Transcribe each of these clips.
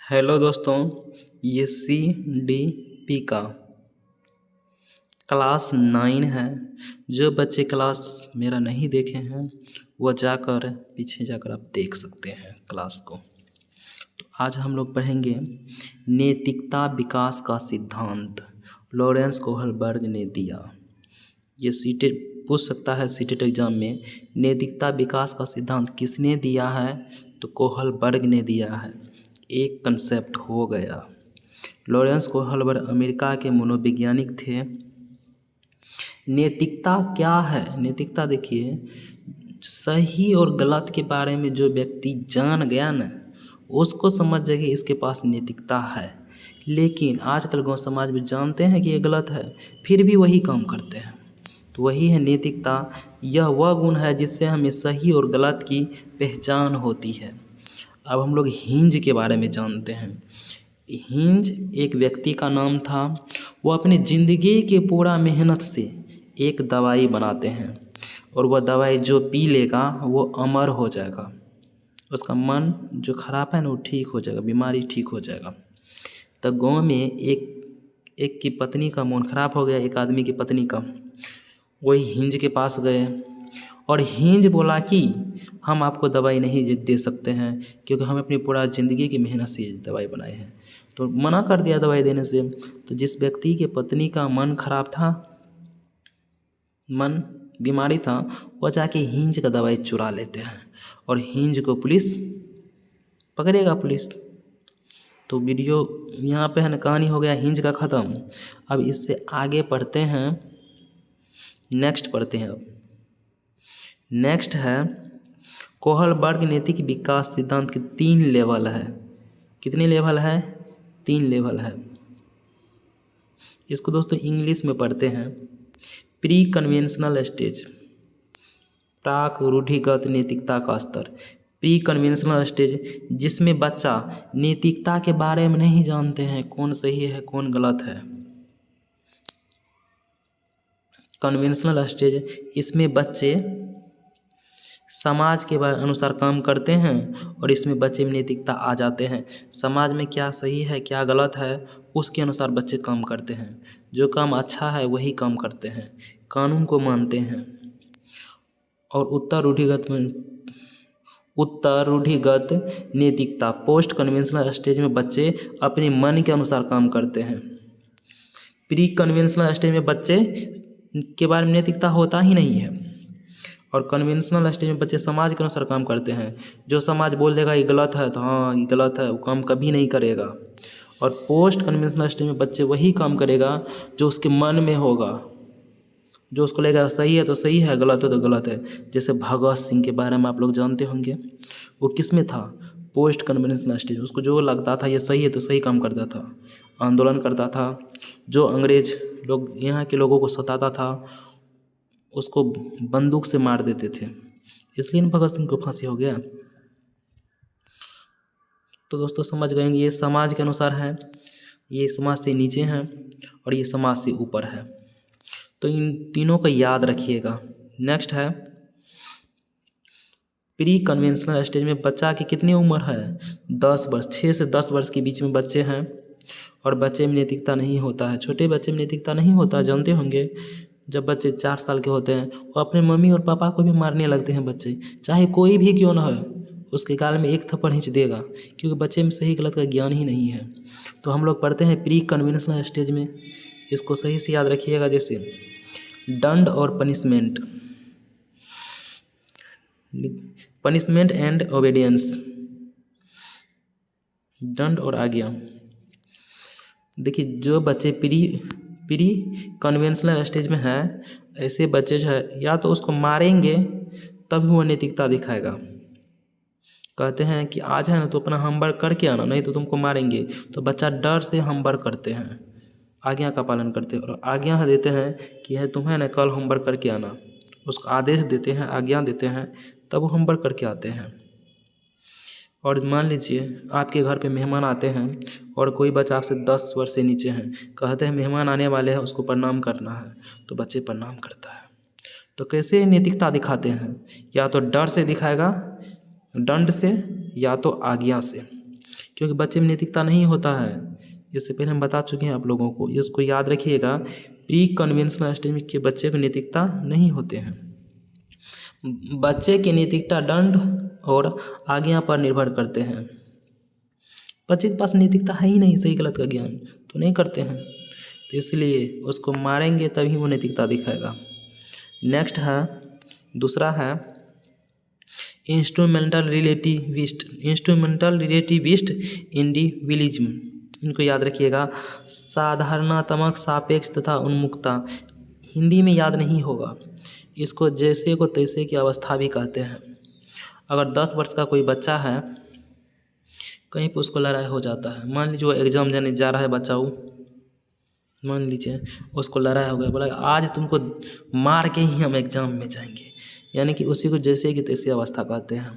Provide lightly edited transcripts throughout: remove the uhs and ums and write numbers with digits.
Hello दोस्तों, ये CDP का क्लास 9 है। जो बच्चे क्लास मेरा नहीं देखे हैं वह जाकर पीछे जाकर आप देख सकते हैं क्लास को। तो आज हम लोग पढ़ेंगे नैतिकता विकास का सिद्धांत, लॉरेंस कोहलबर्ग ने दिया। ये सीटेट पूछ सकता है सीटेट एग्जाम में, नैतिकता विकास का सिद्धांत किसने दिया है? तो कोहलबर्ग ने दिया है। एक कंसेप्ट हो गया। लॉरेंस कोहलबर्ग अमेरिका के मनोवैज्ञानिक थे। नैतिकता क्या है? नैतिकता देखिए, सही और गलत के बारे में जो व्यक्ति जान गया ना, उसको समझ जाएगी इसके पास नैतिकता है। लेकिन आजकल गाँव समाज में जानते हैं कि ये गलत है, फिर भी वही काम करते हैं। तो वही है नैतिकता। यह वह गुण है जिससे हमें सही और गलत की पहचान होती है। अब हम लोग हिंज के बारे में जानते हैं। हिंज एक व्यक्ति का नाम था। वो अपनी ज़िंदगी के पूरा मेहनत से एक दवाई बनाते हैं, और वह दवाई जो पी लेगा वो अमर हो जाएगा। उसका मन जो खराब है ना वो ठीक हो जाएगा, बीमारी ठीक हो जाएगा। तो गाँव में एक की पत्नी का मन खराब हो गया, एक आदमी की पत्नी का। वही हिंज के पास गए और हिंज बोला कि हम आपको दवाई नहीं दे सकते हैं, क्योंकि हम अपनी पूरा ज़िंदगी की मेहनत से दवाई बनाए हैं। तो मना कर दिया दवाई देने से। तो जिस व्यक्ति के पत्नी का मन खराब था, मन बीमारी था, वह जाके हिंज का दवाई चुरा लेते हैं और हिंज को पुलिस पकड़ेगा। पुलिस तो वीडियो यहाँ पे है ना, कहानी हो गया हिंज का ख़त्म। अब इससे आगे पढ़ते हैं, नेक्स्ट पढ़ते हैं। अब नेक्स्ट है कोहलबर्ग नैतिक विकास सिद्धांत के 3 लेवल है। कितने लेवल है? 3 लेवल है। इसको दोस्तों इंग्लिश में पढ़ते हैं। प्री कन्वेंशनल स्टेज, प्राक रूढ़िगत नैतिकता का स्तर। प्री कन्वेंशनल स्टेज, जिसमें बच्चा नैतिकता के बारे में नहीं जानते हैं, कौन सही है कौन गलत है। कन्वेंशनल स्टेज, इसमें बच्चे समाज के अनुसार काम करते हैं, और इसमें बच्चे में नैतिकता आ जाते हैं। समाज में क्या सही है क्या गलत है उसके अनुसार बच्चे काम करते हैं। जो काम अच्छा है वही काम करते हैं, कानून को मानते हैं। और उत्तर रूढ़िगत नैतिकता, पोस्ट कन्वेंशनल स्टेज में बच्चे अपने मन के अनुसार काम करते हैं। प्री कन्वेंशनल स्टेज में बच्चे के बारे में नैतिकता होता ही नहीं है, और कन्वेंशनल स्टेज में बच्चे समाज के अनुसार काम करते हैं। जो समाज बोल देगा ये गलत है तो हाँ ये गलत है, वो काम कभी नहीं करेगा। और पोस्ट कन्वेंशनल स्टेज में बच्चे वही काम करेगा जो उसके मन में होगा, जो उसको लगेगा सही है तो सही है, गलत है तो गलत है। जैसे भगत सिंह के बारे में आप लोग जानते होंगे, वो किस में था? Post conventional stage. उसको जो लगता था ये सही है तो सही काम करता था, आंदोलन करता था। जो अंग्रेज लोग यहाँ के लोगों को सताता था उसको बंदूक से मार देते थे, इसलिए भगत सिंह को फांसी हो गया। तो दोस्तों समझ गए ये समाज के अनुसार है, ये समाज से नीचे हैं और ये समाज से ऊपर है। तो इन तीनों को याद रखिएगा। नेक्स्ट है प्री कन्वेंशनल स्टेज में बच्चा की कितनी उम्र है? 10 वर्ष। 6 से 10 वर्ष के बीच में बच्चे हैं, और बच्चे में नैतिकता नहीं होता है। छोटे बच्चे में नैतिकता नहीं होता, जानते होंगे। जब बच्चे 4 साल के होते हैं वो अपने मम्मी और पापा को भी मारने लगते हैं। बच्चे चाहे कोई भी क्यों ना हो, उसके गाल में एक थप्पड़ खींच देगा, क्योंकि बच्चे में सही गलत का ज्ञान ही नहीं है। तो हम लोग पढ़ते हैं प्री कन्वेंशनल स्टेज में, इसको सही से याद रखिएगा। जैसे दंड और पनिशमेंट, पनिशमेंट एंड ओबीडियंस, दंड और आज्ञा। देखिए जो बच्चे प्री कन्वेंशनल स्टेज में है, ऐसे बच्चे जो है या तो उसको मारेंगे तभी वो नैतिकता दिखाएगा। कहते हैं कि आज है ना तो अपना होमवर्क करके आना, नहीं तो तुमको मारेंगे। तो बच्चा डर से होमवर्क करते हैं, आज्ञा का पालन करते हैं, और आज्ञा देते हैं कि है तुम्हें ना कल होमवर्क करके आना। उसको आदेश देते हैं, आज्ञा देते हैं, तब वो होमवर्क करके आते हैं। और मान लीजिए आपके घर पे मेहमान आते हैं और कोई बच्चा आपसे 10 वर्ष से नीचे हैं, कहते हैं मेहमान आने वाले हैं उसको प्रणाम करना है, तो बच्चे प्रणाम करता है। तो कैसे नैतिकता दिखाते हैं? या तो डर से दिखाएगा, दंड से, या तो आज्ञा से। क्योंकि बच्चे में नैतिकता नहीं होता है। इससे पहले हम बता चुके हैं आप लोगों को, इसको याद रखिएगा। प्री कन्वेंशनल स्टेज के बच्चे को नैतिकता नहीं होते हैं। बच्चे की नैतिकता दंड और आज्ञा पर निर्भर करते हैं। बच्चे के पास नैतिकता है ही नहीं, सही गलत का ज्ञान तो नहीं करते हैं, तो इसलिए उसको मारेंगे तभी वो नैतिकता दिखाएगा। नेक्स्ट है, दूसरा है इंस्ट्रूमेंटल रिलेटिविस्ट इंडिविजुअलिज्म। इनको याद रखिएगा। साधारणात्मक, सापेक्ष तथा उन्मुखता। हिंदी में याद नहीं होगा। इसको जैसे को तैसे की अवस्था भी कहते हैं। अगर 10 वर्ष का कोई बच्चा है, कहीं पर उसको लड़ाई हो जाता है, मान लीजिए वो एग्ज़ाम देने जा रहा है बच्चा, मान लीजिए उसको लड़ाई हो गया, बोला आज तुमको मार के ही हम एग्ज़ाम में जाएंगे, यानी कि उसी को जैसे की तैसे अवस्था कहते हैं।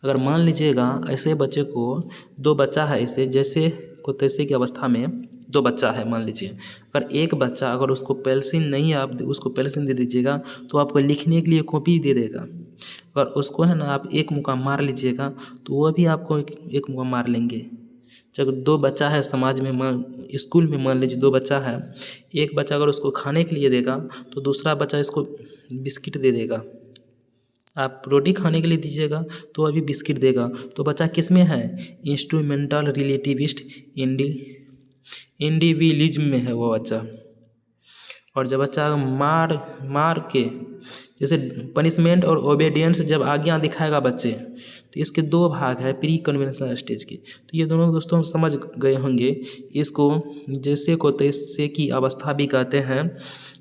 अगर मान लीजिएगा ऐसे बच्चे को, 2 बच्चा है, ऐसे जैसे को तैसे की अवस्था में 2 बच्चा है मान लीजिए। अगर एक बच्चा, अगर उसको पेंसिल नहीं, आप उसको पेंसिल दे दीजिएगा तो आपको लिखने के लिए कॉपी दे देगा। अगर उसको है ना आप एक मुक्का मार लीजिएगा तो वह भी आपको एक मुक्का मार लेंगे। जब 2 बच्चा है समाज में, स्कूल में मान लीजिए 2 बच्चा है, एक बच्चा अगर उसको खाने के लिए देगा तो दूसरा बच्चा इसको बिस्किट दे देगा। आप रोटी खाने के लिए दीजिएगा तो अभी बिस्किट देगा। तो बच्चा किस में है? इंस्ट्रूमेंटल रिलेटिविस्ट इंडिविजुअलिज्म में है वो बच्चा। और जब बच्चा मार के, जैसे पनिशमेंट और ओबीडियंस जब आज्ञा दिखाएगा बच्चे, तो इसके 2 भाग है प्री कन्वेंशनल स्टेज के। तो ये दोनों दोस्तों समझ गए होंगे। इसको जैसे को तैसे की अवस्था भी कहते हैं,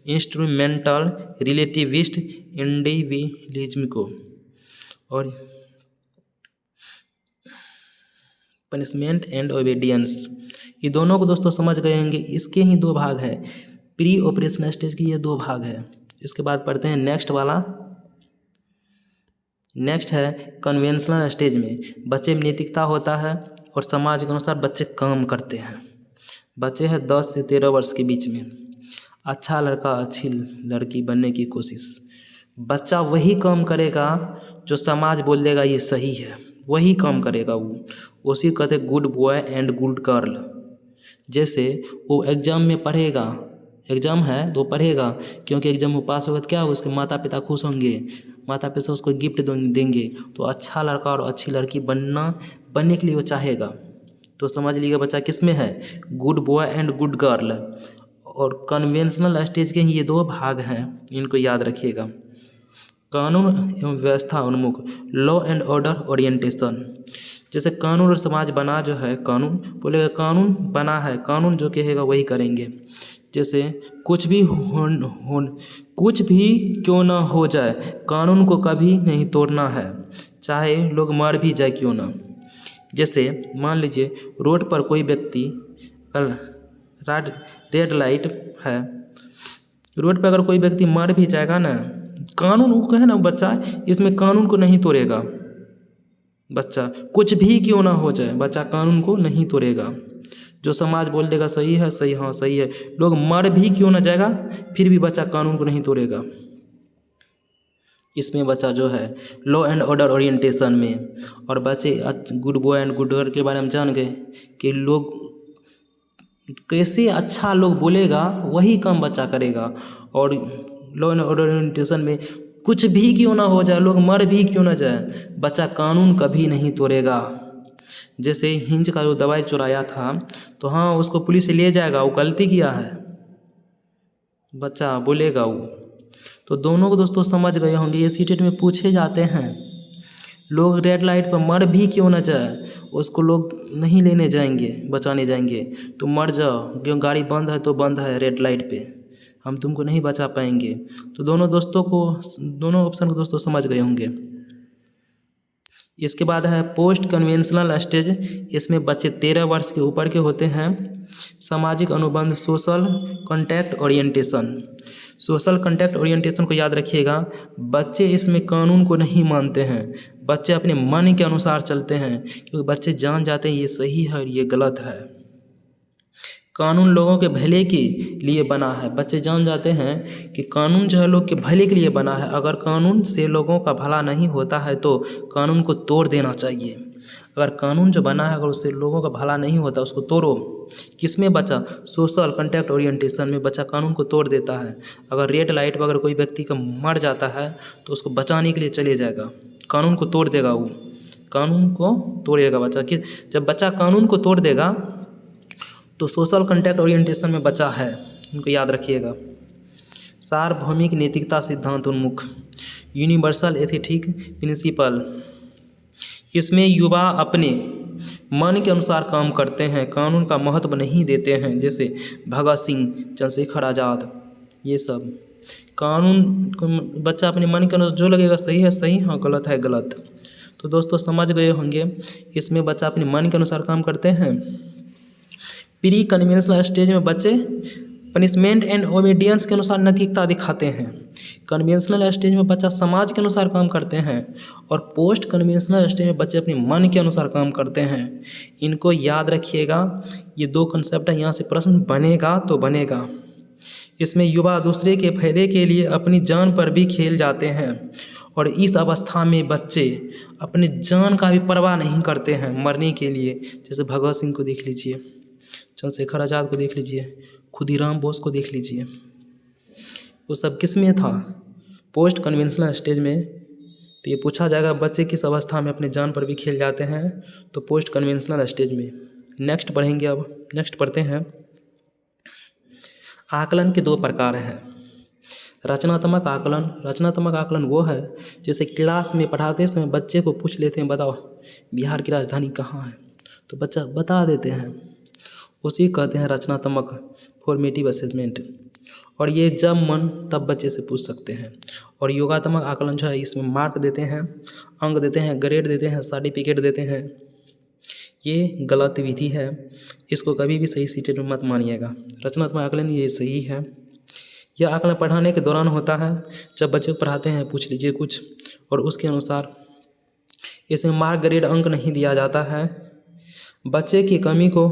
इंस्ट्रूमेंटल रिलेटिविस्ट इंडिविजुअलिज्म को। और पनिशमेंट एंड ओबीडियंस, ये दोनों को दोस्तों समझ गए होंगे। इसके ही 2 भाग है, प्री ऑपरेशनल स्टेज की ये 2 भाग है। इसके बाद पढ़ते हैं नेक्स्ट वाला। नेक्स्ट है कन्वेंशनल स्टेज में बच्चे में नैतिकता होता है और समाज के अनुसार बच्चे काम करते हैं। बच्चे हैं 10 से 13 वर्ष के बीच में, अच्छा लड़का अच्छी लड़की बनने की कोशिश। बच्चा वही काम करेगा जो समाज बोल देगा ये सही है, वही काम करेगा वो, उसी कहते हैं good boy and good girl. जैसे वो एग्ज़ाम में पढ़ेगा, एग्ज़ाम है तो पढ़ेगा, क्योंकि एग्ज़ाम में पास होगा तो क्या होगा, उसके माता पिता खुश होंगे, माता पिता उसको गिफ्ट देंगे, तो अच्छा लड़का और अच्छी लड़की बनने के लिए वो चाहेगा। तो समझ लीजिएगा बच्चा किस में है, good boy and good girl. और कन्वेंशनल स्टेज के ही ये 2 भाग हैं, इनको याद रखिएगा। कानून एवं व्यवस्था उन्मुख, लॉ एंड ऑर्डर ओरिएंटेशन। जैसे कानून और समाज बना जो है, कानून बोलेगा कानून बना है, कानून जो कहेगा वही करेंगे। जैसे कुछ भी क्यों ना हो जाए, कानून को कभी नहीं तोड़ना है, चाहे लोग मर भी जाए क्यों ना। जैसे मान लीजिए रोड पर कोई व्यक्ति, रेड लाइट है, रोड पर अगर कोई व्यक्ति मर भी जाएगा ना, कानून वो कहे ना बच्चा इसमें कानून को नहीं तोड़ेगा। बच्चा कुछ भी क्यों ना हो जाए, बच्चा कानून को नहीं तोड़ेगा। जो समाज बोल देगा सही है, सही, हाँ सही है, लोग मर भी क्यों ना जाएगा, फिर भी बच्चा कानून को नहीं तोड़ेगा। इसमें बच्चा जो है लॉ एंड ऑर्डर ओरिएंटेशन में। और बच्चे good boy and good girl के बारे में जान गए कि लोग कैसे अच्छा लोग बोलेगा वही काम बच्चा करेगा। और लॉ एंड ऑर्डर ओरिएंटेशन में कुछ भी क्यों ना हो जाए, लोग मर भी क्यों ना जाए, बच्चा कानून कभी नहीं तोड़ेगा। जैसे हिंज का जो दवाई चुराया था, तो हाँ उसको पुलिस ले जाएगा, वो गलती किया है, बच्चा बोलेगा वो। तो दोनों को दोस्तों समझ गए होंगे। ये सीटेट में पूछे जाते हैं, लोग रेड लाइट पर मर भी क्यों ना जाए, उसको लोग नहीं लेने जाएंगे, बचाने जाएंगे, तो मर जाओ, क्यों गाड़ी बंद है तो बंद है रेड लाइट पे, हम तुमको नहीं बचा पाएंगे। तो दोनों ऑप्शन को दोस्तों समझ गए होंगे। इसके बाद है पोस्ट कन्वेंशनल स्टेज। इसमें बच्चे 13 वर्ष के ऊपर के होते हैं। सामाजिक अनुबंध, social contact orientation. Social contact orientation को याद रखिएगा। बच्चे इसमें कानून को नहीं मानते हैं, बच्चे अपने मन के अनुसार चलते हैं, क्योंकि बच्चे जान जाते हैं ये सही है और ये गलत है। कानून लोगों के भले के लिए बना है, बच्चे जान जाते हैं कि कानून जो है लोग के भले के लिए बना है। अगर कानून से लोगों का भला नहीं होता है तो कानून को तोड़ देना चाहिए। अगर कानून जो बना है अगर उससे लोगों का भला नहीं होता उसको तोड़ो। किसमें बचा? सोशल कॉन्टैक्ट ओरिएंटेशन में बच्चा कानून को तोड़ देता है। अगर रेड लाइट पर अगर कोई व्यक्ति का मर जाता है तो उसको बचाने के लिए चले जाएगा, कानून को तोड़ देगा, वो कानून को तोड़ेगा बच्चा। कि जब बच्चा कानून को तोड़ देगा तो सोशल कॉन्टैक्ट ओरिएंटेशन में बचा है, इनको याद रखिएगा। सार्वभौमिक नैतिकता सिद्धांत उन्मुख, यूनिवर्सल एथिक प्रिंसिपल, इसमें युवा अपने मन के अनुसार काम करते हैं, कानून का महत्व नहीं देते हैं, जैसे भगत सिंह, चंद्रशेखर आज़ाद। ये सब कानून को बच्चा अपने मन के अनुसार जो लगेगा सही है सही, हाँ गलत है गलत। तो दोस्तों समझ गए होंगे, इसमें बच्चा अपने मन के अनुसार काम करते हैं। प्री कन्वेंशनल स्टेज में बच्चे पनिशमेंट एंड ओबीडियंस के अनुसार नैतिकता दिखाते हैं। कन्वेंशनल स्टेज में बच्चा समाज के अनुसार काम करते हैं और पोस्ट कन्वेंशनल स्टेज में बच्चे अपने मन के अनुसार काम करते हैं। इनको याद रखिएगा, ये दो कंसेप्ट है, यहाँ से प्रश्न बनेगा तो बनेगा। इसमें युवा दूसरे के फायदे के लिए अपनी जान पर भी खेल जाते हैं और इस अवस्था में बच्चे अपनी जान का भी परवाह नहीं करते हैं मरने के लिए। जैसे भगत सिंह को देख लीजिए, चंद्रशेखर आज़ाद को देख लीजिए, खुदीराम बोस को देख लीजिए, वो सब किस में था? पोस्ट कन्वेंशनल स्टेज में। तो ये पूछा जाएगा बच्चे किस अवस्था में अपने जान पर भी खेल जाते हैं, तो पोस्ट कन्वेंशनल स्टेज में। नेक्स्ट पढ़ेंगे, अब नेक्स्ट पढ़ते हैं। आकलन के दो प्रकार हैं। रचनात्मक आकलन, रचनात्मक आकलन वो है जैसे क्लास में पढ़ाते समय बच्चे को पूछ लेते हैं बताओ बिहार की राजधानी कहाँ है, तो बच्चा बता देते हैं, उसी कहते हैं रचनात्मक फॉर्मेटिव असेसमेंट। और ये जब मन तब बच्चे से पूछ सकते हैं। और योगात्मक आकलन जो है इसमें मार्क देते हैं, अंक देते हैं, ग्रेड देते हैं, सर्टिफिकेट देते हैं। ये गलत विधि है, इसको कभी भी सही सीटेट में मत मानिएगा। रचनात्मक आकलन ये सही है। यह आकलन पढ़ाने के दौरान होता है, जब बच्चे को पढ़ाते हैं पूछ लीजिए कुछ और उसके अनुसार इसमें मार्क ग्रेड अंक नहीं दिया जाता है। बच्चे की कमी को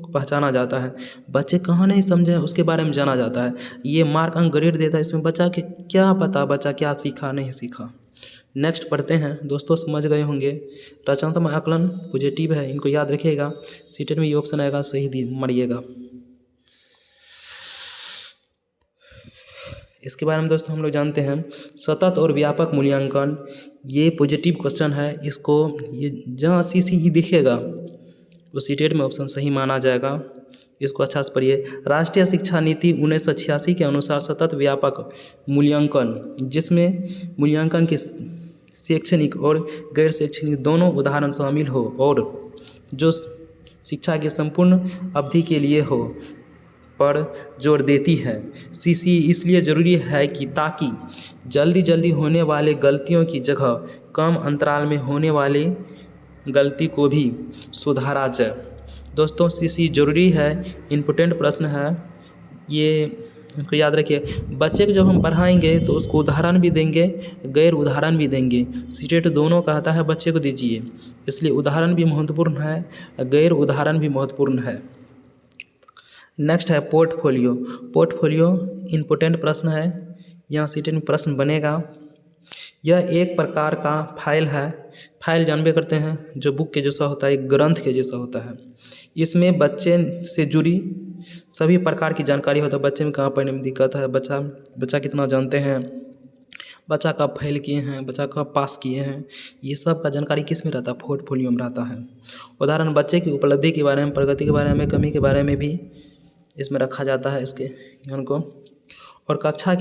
पहचाना जाता है, बच्चे कहाँ नहीं समझे उसके बारे में जाना जाता है। ये मार्क अंक ग्रेड देता है, इसमें बच्चा के क्या पता बच्चा क्या सीखा नहीं सीखा। नेक्स्ट पढ़ते हैं। दोस्तों समझ गए होंगे, रचनात्मक आकलन पॉजिटिव है, इनको याद रखिएगा। सीटेट में ये ऑप्शन आएगा, सही मरिएगा। इसके बारे में दोस्तों हम लोग जानते हैं सतत और व्यापक मूल्यांकन, ये पॉजिटिव क्वेश्चन है। इसको ये जहाँ CCE दिखेगा उस सीटेट में ऑप्शन सही माना जाएगा। इसको अच्छा से पढ़िए। राष्ट्रीय शिक्षा नीति 1986 के अनुसार सतत व्यापक मूल्यांकन, जिसमें मूल्यांकन के शैक्षणिक और गैर शैक्षणिक दोनों उदाहरण शामिल हो और जो शिक्षा की संपूर्ण अवधि के लिए हो, पर जोर देती है। CCE इसलिए ज़रूरी है कि ताकि जल्दी होने वाले गलतियों की जगह कम अंतराल में होने वाली गलती को भी सुधारा जाए। दोस्तों CCE ज़रूरी है, इम्पोर्टेंट प्रश्न है, ये इनको याद रखिए। बच्चे को जब हम पढ़ाएंगे तो उसको उदाहरण भी देंगे, गैर उदाहरण भी देंगे। सीटेट दोनों कहता है बच्चे को दीजिए, इसलिए उदाहरण भी महत्वपूर्ण है, गैर उदाहरण भी महत्वपूर्ण है। नेक्स्ट है पोर्टफोलियो। पोर्टफोलियो इम्पोर्टेंट प्रश्न है, यहाँ सीटेट में प्रश्न बनेगा। यह एक प्रकार का फाइल है, फाइल जानबे करते हैं जो बुक के जैसा होता है, एक ग्रंथ के जैसा होता है। इसमें बच्चे से जुड़ी सभी प्रकार की जानकारी होता है। बच्चे में कहाँ पढ़ने में दिक्कत है, बच्चा कितना जानते हैं, बच्चा कब फेल किए हैं, बच्चा कब पास किए हैं, ये सब का जानकारी किस में रहता है? पोर्टफोलियो में रहता है। उदाहरण बच्चे की उपलब्धि के बारे में, प्रगति के बारे में, कमी के बारे में भी इसमें रखा जाता है इसके ज्ञान को। और कक्षा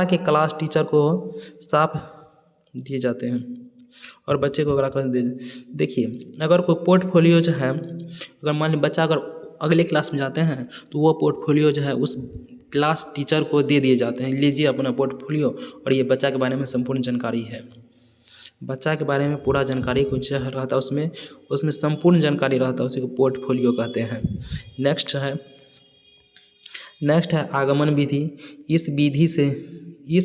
के क्लास टीचर को साफ दिए जाते हैं और बच्चे को अगला क्लास दे। देखिए अगर कोई पोर्टफोलियो जो है, अगर मान लीजिए बच्चा अगर अगले क्लास में जाते हैं तो वो पोर्टफोलियो जो है उस क्लास टीचर को दे दिए जाते हैं, लीजिए अपना पोर्टफोलियो, और ये बच्चा के बारे में संपूर्ण जानकारी है। बच्चा के बारे में पूरा जानकारी कुछ रहता है उसमें संपूर्ण जानकारी रहता है, उसी को पोर्टफोलियो कहते हैं। नेक्स्ट है आगमन विधि। इस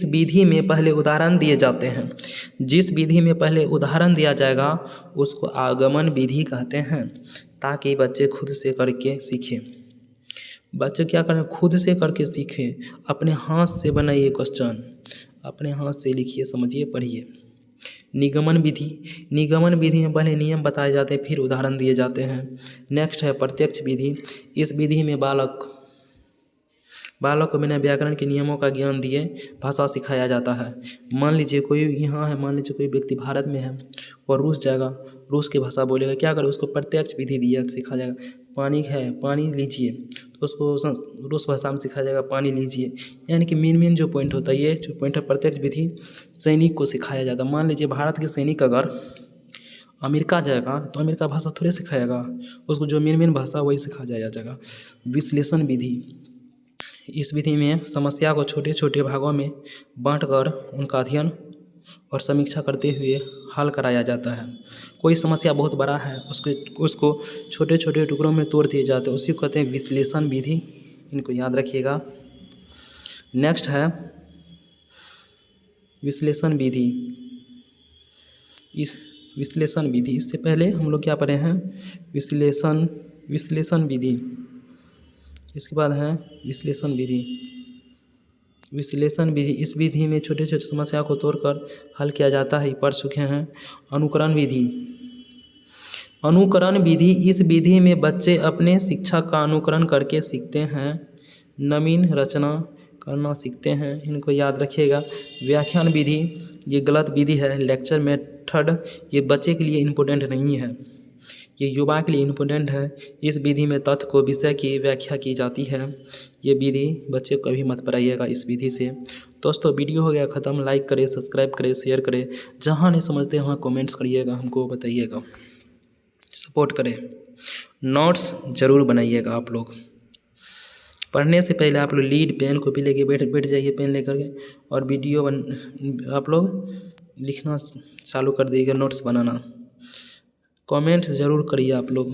विधि में पहले उदाहरण दिए जाते हैं। जिस विधि में पहले उदाहरण दिया जाएगा उसको आगमन विधि कहते हैं, ताकि बच्चे खुद से करके सीखें। बच्चे क्या करें? खुद से करके सीखें। अपने हाथ से बनाइए क्वेश्चन, अपने हाथ से लिखिए, समझिए, पढ़िए। निगमन विधि, निगमन विधि में पहले नियम बताए जाते हैं, फिर उदाहरण दिए जाते हैं। नेक्स्ट है प्रत्यक्ष विधि। इस विधि में बालक को बिना व्याकरण के नियमों का ज्ञान दिए भाषा सिखाया जाता है। मान लीजिए कोई यहाँ है, मान लीजिए कोई व्यक्ति भारत में है और रूस जाएगा, रूस की भाषा बोलेगा, क्या करे, उसको प्रत्यक्ष विधि दिया सिखाया जाएगा। पानी है, पानी लीजिए, तो उसको रूस भाषा में सिखाया जाएगा पानी लीजिए। यानी कि मेन जो पॉइंट होता है, ये जो पॉइंट है प्रत्यक्ष विधि सैनिक को सिखाया जाता है। मान लीजिए भारत के सैनिक अगर अमेरिका जाएगा तो अमेरिका भाषा थोड़े सिखाएगा, उसको जो मेन भाषा वही सिखाया जाएगा। विश्लेषण विधि, इस विधि में समस्या को छोटे छोटे भागों में बांटकर उनका अध्ययन और समीक्षा करते हुए हल कराया जाता है। कोई समस्या बहुत बड़ा है, उसको छोटे छोटे टुकड़ों में तोड़ दिए जाते हैं, उसी को कहते हैं विश्लेषण विधि। इनको याद रखिएगा। नेक्स्ट है विश्लेषण विधि। इस विश्लेषण विधि, इससे पहले हम लोग क्या पढ़े हैं, विश्लेषण विधि। इसके बाद है विश्लेषण विधि। विश्लेषण विधि, इस विधि में छोटे छोटे समस्या को तोड़कर हल किया जाता है, पढ़ चुके हैं। अनुकरण विधि, अनुकरण विधि, इस विधि में बच्चे अपने शिक्षक का अनुकरण करके सीखते हैं, नवीन रचना करना सीखते हैं। इनको याद रखिएगा। व्याख्यान विधि, ये गलत विधि है। लेक्चर मेथड, ये बच्चे के लिए इम्पोर्टेंट नहीं है, ये युवा के लिए इम्पोर्टेंट है। इस विधि में तथ्य को विषय की व्याख्या की जाती है। ये विधि बच्चे को कभी मत पढ़ाइएगा इस विधि से। दोस्तों वीडियो हो गया ख़त्म। लाइक करें, सब्सक्राइब करें, शेयर करें। जहाँ नहीं समझते वहाँ कमेंट्स करिएगा, हमको बताइएगा, सपोर्ट करें। नोट्स ज़रूर बनाइएगा आप लोग। पढ़ने से पहले आप लोग लीड पेन कॉपी लेके बैठ जाइए, पेन लेकर के, और वीडियो आप लोग लिखना चालू कर दीजिएगा, नोट्स बनाना। कमेंट्स ज़रूर करिए आप लोग।